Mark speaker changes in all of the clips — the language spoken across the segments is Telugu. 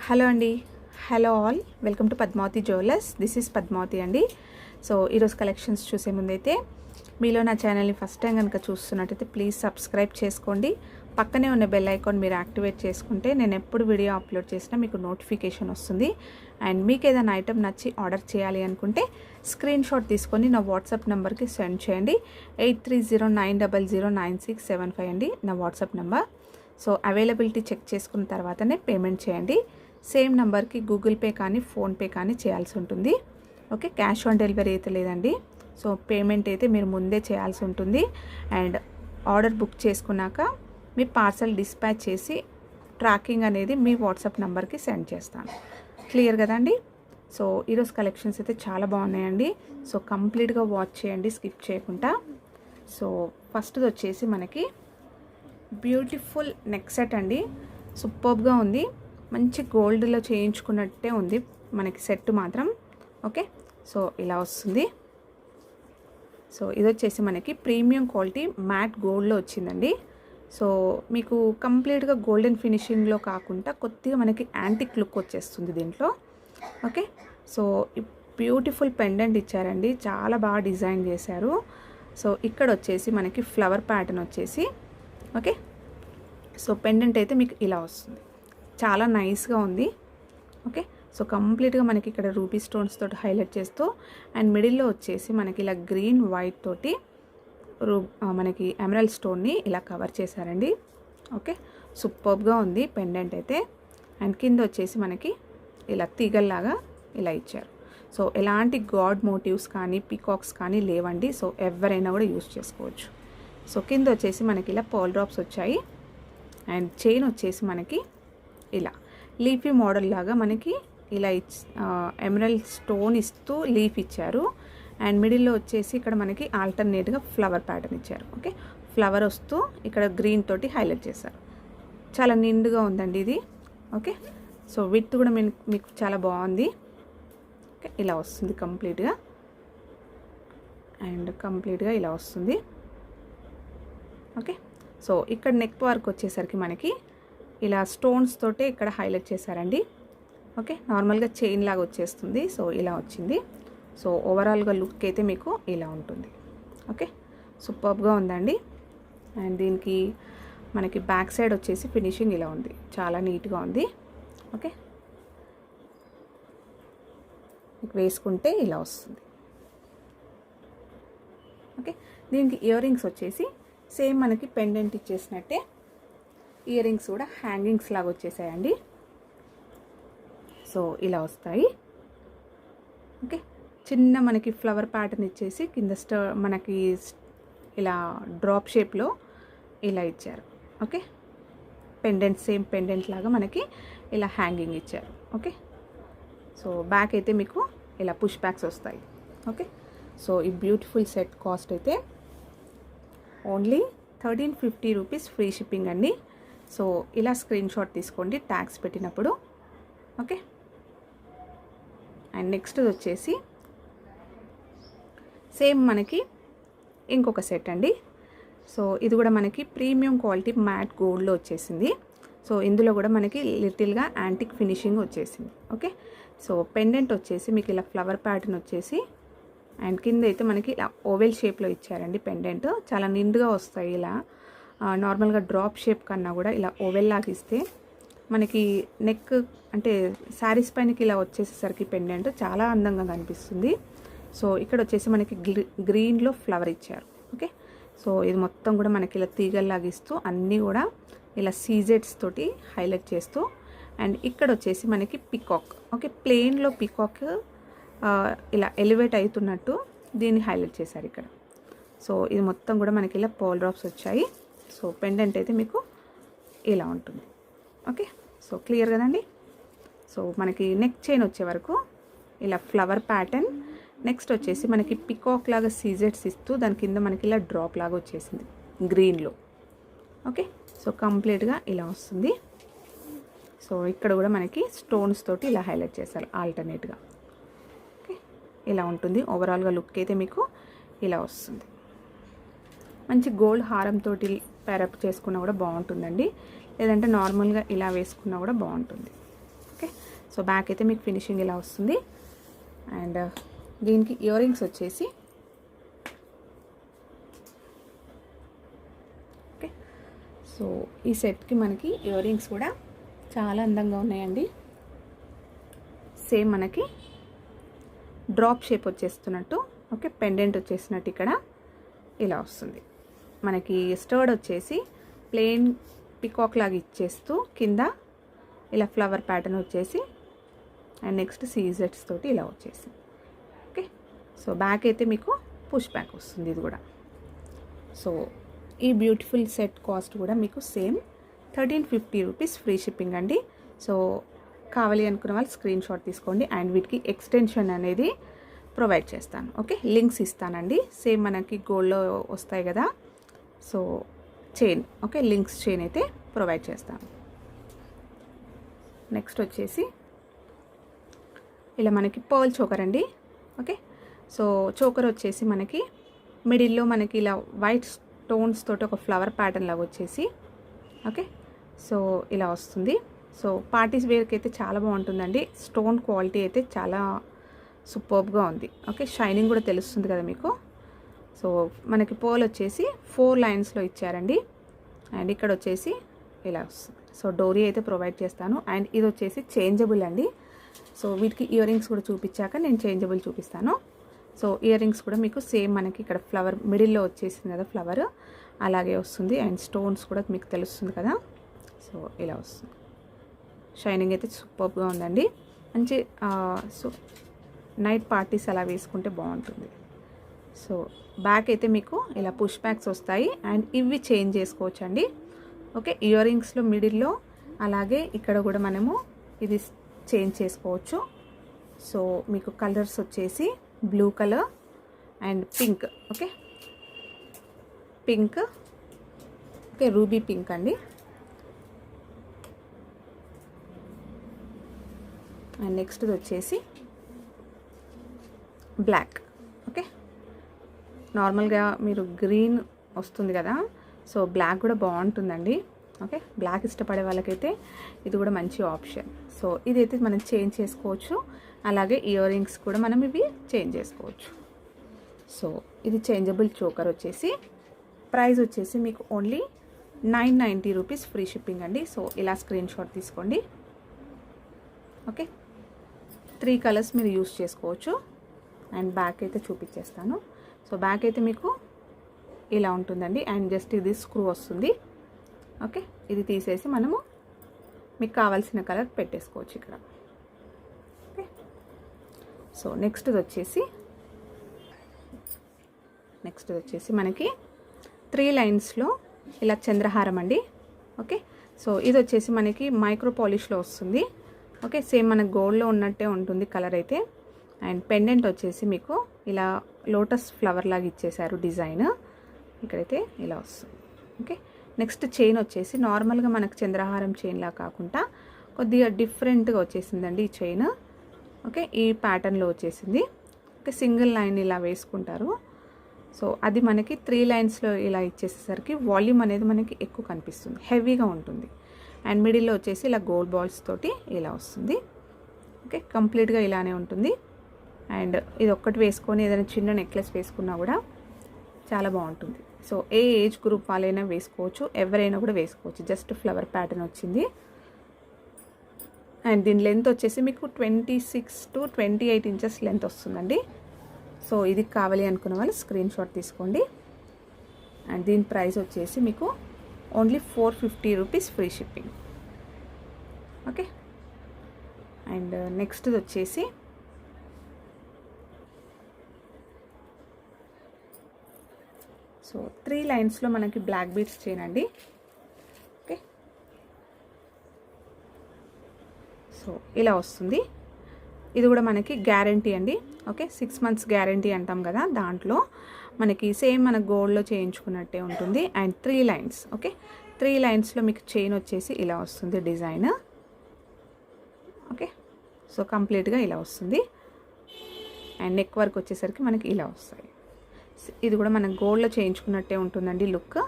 Speaker 1: హలో అండి, hello all, welcome to Padmavathi jewellers. This is Padmavathi అండి. సో ఈరోజు కలెక్షన్స్ చూసే ముందైతే మీలో నా ఛానల్ని ఫస్ట్ టైం కనుక చూస్తున్నట్టయితే ప్లీజ్ సబ్స్క్రైబ్ చేసుకోండి. పక్కనే ఉన్న బెల్ ఐకాన్ మీరు యాక్టివేట్ చేసుకుంటే నేను ఎప్పుడు వీడియో అప్లోడ్ చేసినా మీకు నోటిఫికేషన్ వస్తుంది. అండ్ మీకు ఏదైనా ఐటమ్ నచ్చి ఆర్డర్ చేయాలి అనుకుంటే స్క్రీన్ షాట్ తీసుకొని నా వాట్సాప్ నెంబర్కి సెండ్ చేయండి. 8309009675 అండి నా WhatsApp number. So availability check చేసుకున్న తర్వాతనే పేమెంట్ చేయండి. సేమ్ నెంబర్కి గూగుల్ పే కానీ ఫోన్పే కానీ చేయాల్సి ఉంటుంది. ఓకే, క్యాష్ ఆన్ డెలివరీ అయితే లేదండి. సో పేమెంట్ అయితే మీరు ముందే చేయాల్సి ఉంటుంది. అండ్ ఆర్డర్ బుక్ చేసుకున్నాక మీ పార్సల్ డిస్పాచ్ చేసి ట్రాకింగ్ అనేది మీ వాట్సాప్ నెంబర్కి సెండ్ చేస్తాను. క్లియర్ కదండి? సో ఈరోజు కలెక్షన్స్ అయితే చాలా బాగున్నాయండి. సో కంప్లీట్గా వాచ్ చేయండి, స్కిప్ చేయకుండా. సో ఫస్ట్ది వచ్చేసి మనకి బ్యూటిఫుల్ నెక్ సెట్ అండి. సూపర్గా ఉంది, మంచి గోల్డ్లో చేయించుకున్నట్టే ఉంది మనకి సెట్ మాత్రం. ఓకే, సో ఇలా వస్తుంది. సో ఇది వచ్చేసి మనకి ప్రీమియం క్వాలిటీ మ్యాట్ గోల్డ్లో వచ్చిందండి. సో మీకు కంప్లీట్గా గోల్డెన్ ఫినిషింగ్లో కాకుండా కొద్దిగా మనకి యాంటిక్ లుక్ వచ్చేస్తుంది దీంట్లో. ఓకే, సో బ్యూటిఫుల్ పెండెంట్ ఇచ్చారండి, చాలా బాగా డిజైన్ చేశారు. సో ఇక్కడ వచ్చేసి మనకి ఫ్లవర్ ప్యాటర్న్ వచ్చేసి ఓకే. సో పెండెంట్ అయితే మీకు ఇలా వస్తుంది, చాలా నైస్గా ఉంది. ఓకే, సో కంప్లీట్గా మనకి ఇక్కడ రూబీ స్టోన్స్ తోటి హైలైట్ చేస్తూ అండ్ మిడిల్లో వచ్చేసి మనకి ఇలా గ్రీన్ వైట్ తోటి మనకి ఎమరల్డ్ స్టోన్ని ఇలా కవర్ చేశారండి. ఓకే, సూపర్గా ఉంది పెండెంట్ అయితే. అండ్ కింద వచ్చేసి మనకి ఇలా తీగల్లాగా ఇలా ఇచ్చారు. సో ఎలాంటి గాడ్ మోటివ్స్ కానీ పీకాక్స్ కానీ లేవండి. సో ఎవరైనా కూడా యూస్ చేసుకోవచ్చు. సో కింద వచ్చేసి మనకి ఇలా పర్ల్ డ్రాప్స్ వచ్చాయి. అండ్ చైన్ వచ్చేసి మనకి ఇలా లీఫీ మోడల్ లాగా మనకి ఇలా ఎమరల్డ్ స్టోన్ ఇస్తూ లీఫ్ ఇచ్చారు. అండ్ మిడిల్లో వచ్చేసి ఇక్కడ మనకి ఆల్టర్నేట్గా ఫ్లవర్ ప్యాటర్న్ ఇచ్చారు. ఓకే, ఫ్లవర్ వస్తూ ఇక్కడ గ్రీన్ తోటి హైలైట్ చేశారు. చాలా నిండుగా ఉందండి ఇది. ఓకే, సో విత్ కూడా మీకు చాలా బాగుంది. ఓకే, ఇలా వస్తుంది కంప్లీట్గా. అండ్ కంప్లీట్గా ఇలా వస్తుంది. ఓకే, సో ఇక్కడ నెక్ వర్క్ వచ్చేసరికి మనకి ఇలా స్టోన్స్ తోటే ఇక్కడ హైలైట్ చేశారండి. ఓకే, నార్మల్గా చైన్ లాగా వచ్చేస్తుంది. సో ఇలా వచ్చింది. సో ఓవరాల్గా లుక్ అయితే మీకు ఇలా ఉంటుంది. ఓకే, సూపర్గా ఉందండి. అండ్ దీనికి మనకి బ్యాక్ సైడ్ వచ్చేసి ఫినిషింగ్ ఇలా ఉంది, చాలా నీట్గా ఉంది. ఓకే, వేసుకుంటే ఇలా వస్తుంది. ఓకే, దీనికి ఇయర్ రింగ్స్ వచ్చేసి సేమ్ మనకి పెండెంట్ ఇచ్చేసినట్టే ఇయర్ రింగ్స్ కూడా హ్యాంగింగ్స్ లాగా వచ్చేసాయండి. సో ఇలా వస్తాయి. ఓకే, చిన్న మనకి ఫ్లవర్ ప్యాటర్న్ ఇచ్చేసి కింద మనకి ఇలా డ్రాప్ షేప్లో ఇలా ఇచ్చారు. ఓకే, పెండెంట్ సేమ్ పెండెంట్ లాగా మనకి ఇలా హ్యాంగింగ్ ఇచ్చారు. ఓకే, సో బ్యాక్ అయితే మీకు ఇలా పుష్ బ్యాక్స్ వస్తాయి. ఓకే, సో ఈ బ్యూటిఫుల్ సెట్ కాస్ట్ అయితే ఓన్లీ 1350 రూపీస్ ఫ్రీ షిప్పింగ్ అండి. సో ఇలా స్క్రీన్ షాట్ తీసుకోండి ట్యాగ్స్ పెట్టినప్పుడు. ఓకే, అండ్ నెక్స్ట్ వచ్చేసి సేమ్ మనకి ఇంకొక సెట్ అండి. సో ఇది కూడా మనకి ప్రీమియం క్వాలిటీ మ్యాట్ గోల్డ్లో వచ్చేసింది. సో ఇందులో కూడా మనకి లిటిల్గా యాంటిక్ ఫినిషింగ్ వచ్చేసింది. ఓకే, సో పెండెంట్ వచ్చేసి మీకు ఇలా ఫ్లవర్ ప్యాటర్న్ వచ్చేసి అండ్ కింద అయితే మనకి ఇలా ఓవెల్ షేప్లో ఇచ్చారండి. పెండెంట్ చాలా నిండుగా వస్తాయి. ఇలా నార్మల్గా డ్రాప్ షేప్ కన్నా కూడా ఇలా ఓవెల్ లాగా ఇస్తే మనకి నెక్ అంటే శారీస్ పైనకి ఇలా వచ్చేసేసరికి పెండెంట్ చాలా అందంగా కనిపిస్తుంది. సో ఇక్కడ వచ్చేసి మనకి గ్రీన్లో ఫ్లవర్ ఇచ్చారు. ఓకే, సో ఇది మొత్తం కూడా మనకి ఇలా తీగల్లాగా ఇస్తూ అన్నీ కూడా ఇలా సీజెడ్స్ తోటి హైలైట్ చేస్తూ అండ్ ఇక్కడ వచ్చేసి మనకి పికాక్. ఓకే, ప్లెయిన్లో పికాక్ ఇలా ఎలివేట్ అవుతున్నట్టు దీన్ని హైలైట్ చేశారు ఇక్కడ. సో ఇది మొత్తం కూడా మనకి ఇలా పర్ల్ డ్రాప్స్ వచ్చాయి. సో పెండెంట్ అయితే మీకు ఇలా ఉంటుంది. ఓకే, సో క్లియర్ కదండి? సో మనకి నెక్ చైన్ వచ్చే వరకు ఇలా ఫ్లవర్ ప్యాటర్న్, నెక్స్ట్ వచ్చేసి మనకి పికాక్ లాగా సీజెట్స్ ఇస్తూ దాని కింద మనకి ఇలా డ్రాప్ లాగా వచ్చేసింది గ్రీన్లో. ఓకే, సో కంప్లీట్గా ఇలా వస్తుంది. సో ఇక్కడ కూడా మనకి స్టోన్స్ తోటి ఇలా హైలైట్ చేశారు ఆల్టర్నేట్గా. ఓకే, ఇలా ఉంటుంది ఓవరాల్గా లుక్ అయితే మీకు ఇలా వస్తుంది. మంచి గోల్డ్ హారంతో పేరప్ చేసుకున్నా కూడా బాగుంటుందండి, లేదంటే నార్మల్గా ఇలా వేసుకున్నా కూడా బాగుంటుంది. ఓకే, సో బ్యాక్ అయితే మీకు ఫినిషింగ్ ఇలా వస్తుంది. అండ్ దీనికి ఇయర్ రింగ్స్ వచ్చేసి ఓకే, సో ఈ సెట్కి మనకి ఇయర్ రింగ్స్ కూడా చాలా అందంగా ఉన్నాయండి. సేమ్ మనకి డ్రాప్ షేప్ వచ్చేస్తున్నట్టు, ఓకే, పెండెంట్ వచ్చేసినట్టు ఇక్కడ ఇలా వస్తుంది. మనకి స్టర్డ్ వచ్చేసి ప్లెయిన్ పికాక్ లాగా ఇచ్చేస్తూ కింద ఇలా ఫ్లవర్ ప్యాటర్న్ వచ్చేసి అండ్ నెక్స్ట్ సీజెట్స్ తోటి ఇలా వచ్చేసి ఓకే. సో బ్యాక్ అయితే మీకు పుష్ బ్యాక్ వస్తుంది ఇది కూడా. సో ఈ బ్యూటిఫుల్ సెట్ కాస్ట్ కూడా మీకు సేమ్ 1350 రూపీస్ ఫ్రీ షిప్పింగ్ అండి. సో కావాలి అనుకున్న వాళ్ళు స్క్రీన్ షాట్ తీసుకోండి. అండ్ వీటికి ఎక్స్టెన్షన్ అనేది ప్రొవైడ్ చేస్తాను. ఓకే, లింక్స్ ఇస్తానండి. సేమ్ మనకి గోల్డ్లో వస్తాయి కదా, so chain, okay, links chain అయితే ప్రొవైడ్ చేస్తాను. నెక్స్ట్ వచ్చేసి ఇలా మనకి పర్ల్ చోకర్ అండి. ఓకే, సో చోకర్ వచ్చేసి మనకి మిడిల్లో మనకి ఇలా వైట్ స్టోన్స్ తోటి ఒక ఫ్లవర్ ప్యాటర్న్ లాగా వచ్చేసి ఓకే, సో ఇలా వస్తుంది. సో పార్టీస్ వేర్కి అయితే చాలా బాగుంటుందండి. స్టోన్ క్వాలిటీ అయితే చాలా సూపర్బ్గా ఉంది. ఓకే, షైనింగ్ కూడా తెలుస్తుంది కదా మీకు. సో మనకి పోల్ వచ్చేసి 4 లైన్స్లో ఇచ్చారండి. అండ్ ఇక్కడ వచ్చేసి ఇలా వస్తుంది. సో డోరీ అయితే ప్రొవైడ్ చేస్తాను. అండ్ ఇది వచ్చేసి చేంజబుల్ అండి. సో వీటికి ఇయర్ రింగ్స్ కూడా చూపించాక నేను చేంజబుల్ చూపిస్తాను. సో ఇయర్ రింగ్స్ కూడా మీకు సేమ్ మనకి ఇక్కడ ఫ్లవర్ మిడిల్లో వచ్చేసింది కదా ఫ్లవర్, అలాగే వస్తుంది. అండ్ స్టోన్స్ కూడా మీకు తెలుస్తుంది కదా. సో ఇలా వస్తుంది. షైనింగ్ అయితే సూపర్గా ఉందండి. మంచి సో నైట్ పార్టీస్ అలా వేసుకుంటే బాగుంటుంది. సో బ్యాక్ అయితే మీకు ఇలా పుష్ బ్యాక్స్ వస్తాయి. అండ్ ఇవి చేంజ్ చేసుకోవచ్చు అండి. ఓకే, ఇయర్ రింగ్స్లో మిడిల్లో అలాగే ఇక్కడ కూడా మనము ఇది చేంజ్ చేసుకోవచ్చు. సో మీకు కలర్స్ వచ్చేసి blue colour and pink. Okay, pink, okay, ruby pink అండి. అండ్ నెక్స్ట్ వచ్చేసి బ్లాక్. ఓకే, నార్మల్గా మీరు గ్రీన్ వస్తుంది కదా, సో బ్లాక్ కూడా బాగుంటుందండి. ఓకే, బ్లాక్ ఇష్టపడే వాళ్ళకైతే ఇది కూడా మంచి ఆప్షన్. సో ఇదైతే మనం చేంజ్ చేసుకోవచ్చు. అలాగే ఇయర్ రింగ్స్ కూడా మనం ఇవి చేంజ్ చేసుకోవచ్చు. సో ఇది చేంజబుల్ చోకర్ వచ్చేసి ప్రైస్ వచ్చేసి మీకు ఓన్లీ 990 రూపీస్ ఫ్రీ షిప్పింగ్ అండి. సో ఇలా స్క్రీన్ షాట్ తీసుకోండి. ఓకే, 3 కలర్స్ మీరు యూస్ చేసుకోవచ్చు. అండ్ బ్యాక్ అయితే చూపించేస్తాను. సో బ్యాక్ అయితే మీకు ఇలా ఉంటుందండి. అండ్ జస్ట్ ఇది స్క్రూ వస్తుంది. ఓకే, ఇది తీసేసి మనము మీకు కావాల్సిన కలర్ పెట్టేసుకోవచ్చు ఇక్కడ. ఓకే, సో నెక్స్ట్ వచ్చేసి మనకి 3 లైన్స్లో ఇలా చంద్రహారం అండి. ఓకే, సో ఇది వచ్చేసి మనకి మైక్రో పాలిష్లో వస్తుంది. ఓకే, సేమ్ మన గోల్డ్లో ఉన్నట్టే ఉంటుంది కలర్ అయితే. అండ్ పెండెంట్ వచ్చేసి మీకు ఇలా లోటస్ ఫ్లవర్ లాగా ఇచ్చేసారు డిజైన్. ఇక్కడైతే ఇలా వస్తుంది. ఓకే, నెక్స్ట్ చైన్ వచ్చేసి నార్మల్గా మనకు చంద్రహారం చైన్లా కాకుండా కొద్దిగా డిఫరెంట్గా వచ్చేసిందండి ఈ చైన్. ఓకే, ఈ ప్యాటర్న్లో వచ్చేసింది. ఓకే, సింగిల్ లైన్ ఇలా వేసుకుంటారు. సో అది మనకి 3 లైన్స్లో ఇలా ఇచ్చేసేసరికి వాల్యూమ్ అనేది మనకి ఎక్కువ కనిపిస్తుంది, హెవీగా ఉంటుంది. అండ్ మిడిల్లో వచ్చేసి ఇలా గోల్డ్ బాల్స్ తోటి ఇలా వస్తుంది. ఓకే, కంప్లీట్గా ఇలానే ఉంటుంది. అండ్ ఇది ఒక్కటి వేసుకొని ఏదైనా చిన్న నెక్లెస్ వేసుకున్నా కూడా చాలా బాగుంటుంది. సో ఏ ఏజ్ గ్రూప్ వాళ్ళైనా వేసుకోవచ్చు, ఎవరైనా కూడా వేసుకోవచ్చు. జస్ట్ ఫ్లవర్ ప్యాటర్న్ వచ్చింది. అండ్ దీని లెంత్ వచ్చేసి మీకు 26 to 28 ఇంచెస్ లెంత్ వస్తుందండి. సో ఇది కావాలి అనుకున్న వాళ్ళు స్క్రీన్ షాట్ తీసుకోండి. అండ్ దీని ప్రైస్ వచ్చేసి మీకు only 450 rupees free shipping. Okay, and next వచ్చేసి సో 3 లైన్స్లో మనకి బ్లాక్ బీడ్స్ చేయండి. ఓకే, సో ఇలా వస్తుంది. ఇది కూడా మనకి గ్యారంటీ అండి. ఓకే, 6 months గ్యారంటీ అంటాం కదా, దాంట్లో మనకి సేమ్ మన గోల్డ్లో చేయించుకున్నట్టే ఉంటుంది. And 3 lines. ఓకే, 3 లైన్స్లో మీకు చైన్ వచ్చేసి ఇలా వస్తుంది డిజైన్. ఓకే, సో కంప్లీట్గా ఇలా వస్తుంది. అండ్ నెక్ వర్క్ వచ్చేసరికి మనకి ఇలా వస్తాయి. ఇది కూడా మనం గోల్డ్లో చేయించుకున్నట్టే ఉంటుందండి లుక్.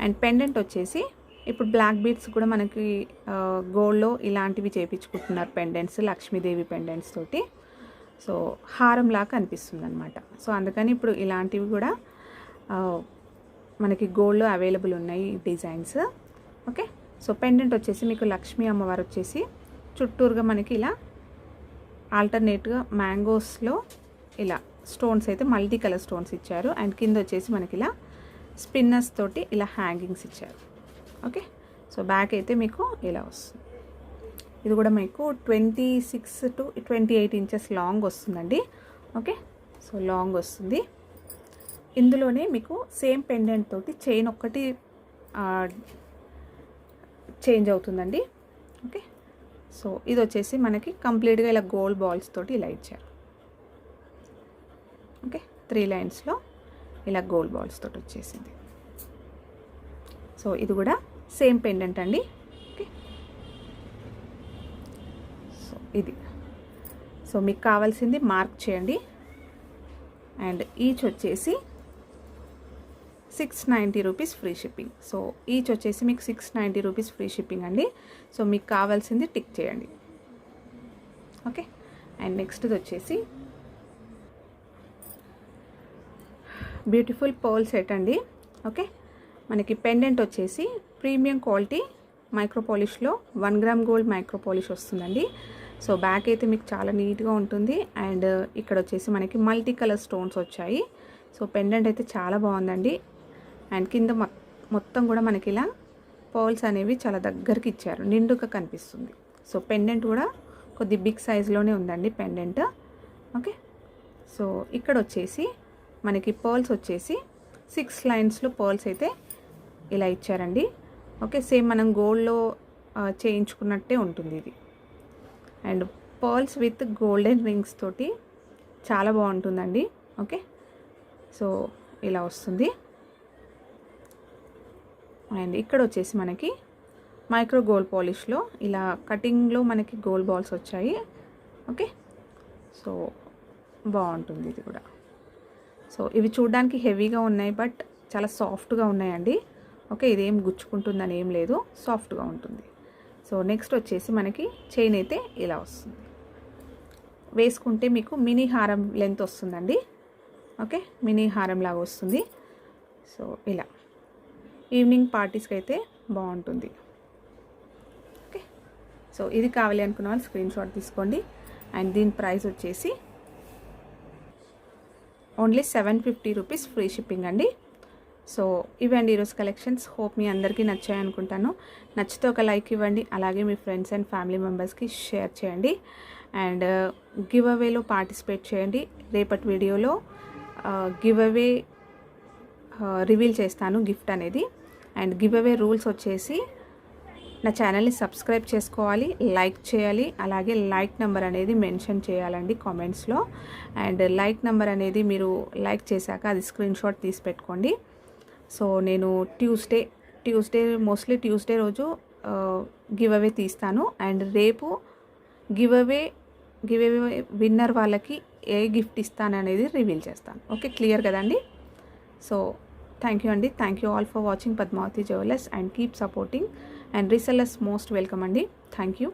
Speaker 1: అండ్ పెండెంట్ వచ్చేసి ఇప్పుడు బ్లాక్ బీడ్స్ కూడా మనకి గోల్డ్లో ఇలాంటివి చేయించుకుంటున్నారు పెండెంట్స్, లక్ష్మీదేవి పెండెంట్స్ తోటి. సో హారంలాగా అనిపిస్తుంది అనమాట. సో అందుకని ఇప్పుడు ఇలాంటివి కూడా మనకి గోల్డ్లో అవైలబుల్ ఉన్నాయి డిజైన్స్. ఓకే, సో పెండెంట్ వచ్చేసి మీకు లక్ష్మీ అమ్మవారు వచ్చేసి చుట్టూరుగా మనకి ఇలా ఆల్టర్నేట్గా మ్యాంగోస్లో ఇలా స్టోన్స్ అయితే మల్టీ కలర్ స్టోన్స్ ఇచ్చారు. అండ్ కింద వచ్చేసి మనకి ఇలా స్పిన్నర్స్ తోటి ఇలా హ్యాంగింగ్స్ ఇచ్చారు. ఓకే, సో బ్యాక్ అయితే మీకు ఇలా వస్తుంది. ఇది కూడా మీకు 26 to 28 ఇంచెస్ లాంగ్ వస్తుందండి. ఓకే, సో లాంగ్ వస్తుంది. ఇందులోనే మీకు సేమ్ పెండెంట్ తోటి చైన్ ఒక్కటి చేంజ్ అవుతుందండి. ఓకే, సో ఇది వచ్చేసి మనకి కంప్లీట్గా ఇలా గోల్డ్ బాల్స్ తోటి ఇలా ఇచ్చారు. ఓకే, 3 లైన్స్లో ఇలా గోల్డ్ బాల్స్ తోటి వచ్చేసింది. సో ఇది కూడా సేమ్ పెండెంట్ అండి. ఓకే, సో ఇది. సో మీకు కావాల్సింది మార్క్ చేయండి. అండ్ ఈచ్ వచ్చేసి 690 rupees free shipping. So each వచ్చేసి మీకు 690 రూపీస్ ఫ్రీ షిప్పింగ్ అండి. సో మీకు కావాల్సింది టిక్ చేయండి. ఓకే, అండ్ నెక్స్ట్ వచ్చేసి బ్యూటిఫుల్ పర్ల్ సెట్ అండి. ఓకే, మనకి పెండెంట్ వచ్చేసి ప్రీమియం క్వాలిటీ మైక్రో పాలిష్లో 1 గ్రామ్ గోల్డ్ మైక్రో పాలిష్ వస్తుందండి. సో బ్యాక్ అయితే మీకు చాలా నీట్గా ఉంటుంది. అండ్ ఇక్కడ వచ్చేసి మనకి మల్టీ కలర్ స్టోన్స్ వచ్చాయి. సో పెండెంట్ అయితే చాలా బాగుందండి. అండ్ కింద మొత్తం కూడా మనకి ఇలా పర్ల్స్ అనేవి చాలా దగ్గరికి ఇచ్చారు, నిండుగా కనిపిస్తుంది. సో పెండెంట్ కూడా కొద్ది బిగ్ సైజులోనే ఉందండి పెండెంట్. ఓకే, సో ఇక్కడ వచ్చేసి మనకి పర్ల్స్ వచ్చేసి 6 లైన్స్లో పర్ల్స్ అయితే ఇలా ఇచ్చారండి. ఓకే, సేమ్ మనం గోల్డ్లో చేయించుకున్నట్టే ఉంటుంది ఇది. And pearls with golden rings తోటి చాలా బాగుంటుందండి. ఓకే, సో ఇలా వస్తుంది. అండ్ ఇక్కడ వచ్చేసి మనకి మైక్రో గోల్డ్ పాలిష్లో ఇలా కటింగ్లో మనకి గోల్డ్ బాల్స్ వచ్చాయి. ఓకే, సో బాగుంటుంది ఇది కూడా. సో ఇవి చూడడానికి హెవీగా ఉన్నాయి, బట్ చాలా సాఫ్ట్గా ఉన్నాయండి. ఓకే, ఇదేం గుచ్చుకుంటుందని ఏం లేదు, సాఫ్ట్గా ఉంటుంది. సో నెక్స్ట్ వచ్చేసి మనకి చైన్ అయితే ఇలా వస్తుంది. వేసుకుంటే మీకు మినీ హారం లెంత్ వస్తుందండి. ఓకే, మినీ హారం లాగా వస్తుంది. సో ఇలా ఈవినింగ్ పార్టీస్కి అయితే బాగుంటుంది. ఓకే, సో ఇది కావాలి అనుకున్న వాళ్ళు స్క్రీన్ షాట్ తీసుకోండి. అండ్ దీని ప్రైస్ వచ్చేసి ఓన్లీ 750 రూపీస్ ఫ్రీ షిప్పింగ్ అండి. సో ఇవండి ఈరోజు కలెక్షన్స్. హోప్ మీ అందరికీ నచ్చాయి అనుకుంటాను. నచ్చితే ఒక లైక్ ఇవ్వండి, అలాగే మీ ఫ్రెండ్స్ అండ్ ఫ్యామిలీ మెంబర్స్కి షేర్ చేయండి. అండ్ గివ్ అవేలో పార్టిసిపేట్ చేయండి. రేపటి వీడియోలో గివ్ అవే రివీల్ చేస్తాను గిఫ్ట్ అనేది. అండ్ గివ్ అవే రూల్స్ వచ్చేసి నా ఛానల్ని సబ్స్క్రైబ్ చేసుకోవాలి, లైక్ చేయాలి, అలాగే లైక్ నెంబర్ అనేది మెన్షన్ చేయాలండి కామెంట్స్లో. అండ్ లైక్ నెంబర్ అనేది మీరు లైక్ చేశాక అది స్క్రీన్ షాట్ తీసి పెట్టుకోండి. సో నేను ట్యూస్డే మోస్ట్లీ ట్యూస్డే రోజు గివ్ అవే తీస్తాను. అండ్ రేపు గివ్ అవే విన్నర్ వాళ్ళకి ఏ గిఫ్ట్ ఇస్తాను అనేది రివీల్ చేస్తాను. ఓకే, క్లియర్ కదండి. సో థ్యాంక్ యూ అండి. Thank you all for watching Padmavati jewellers and keep supporting. And resellers most welcome అండి. Thank you.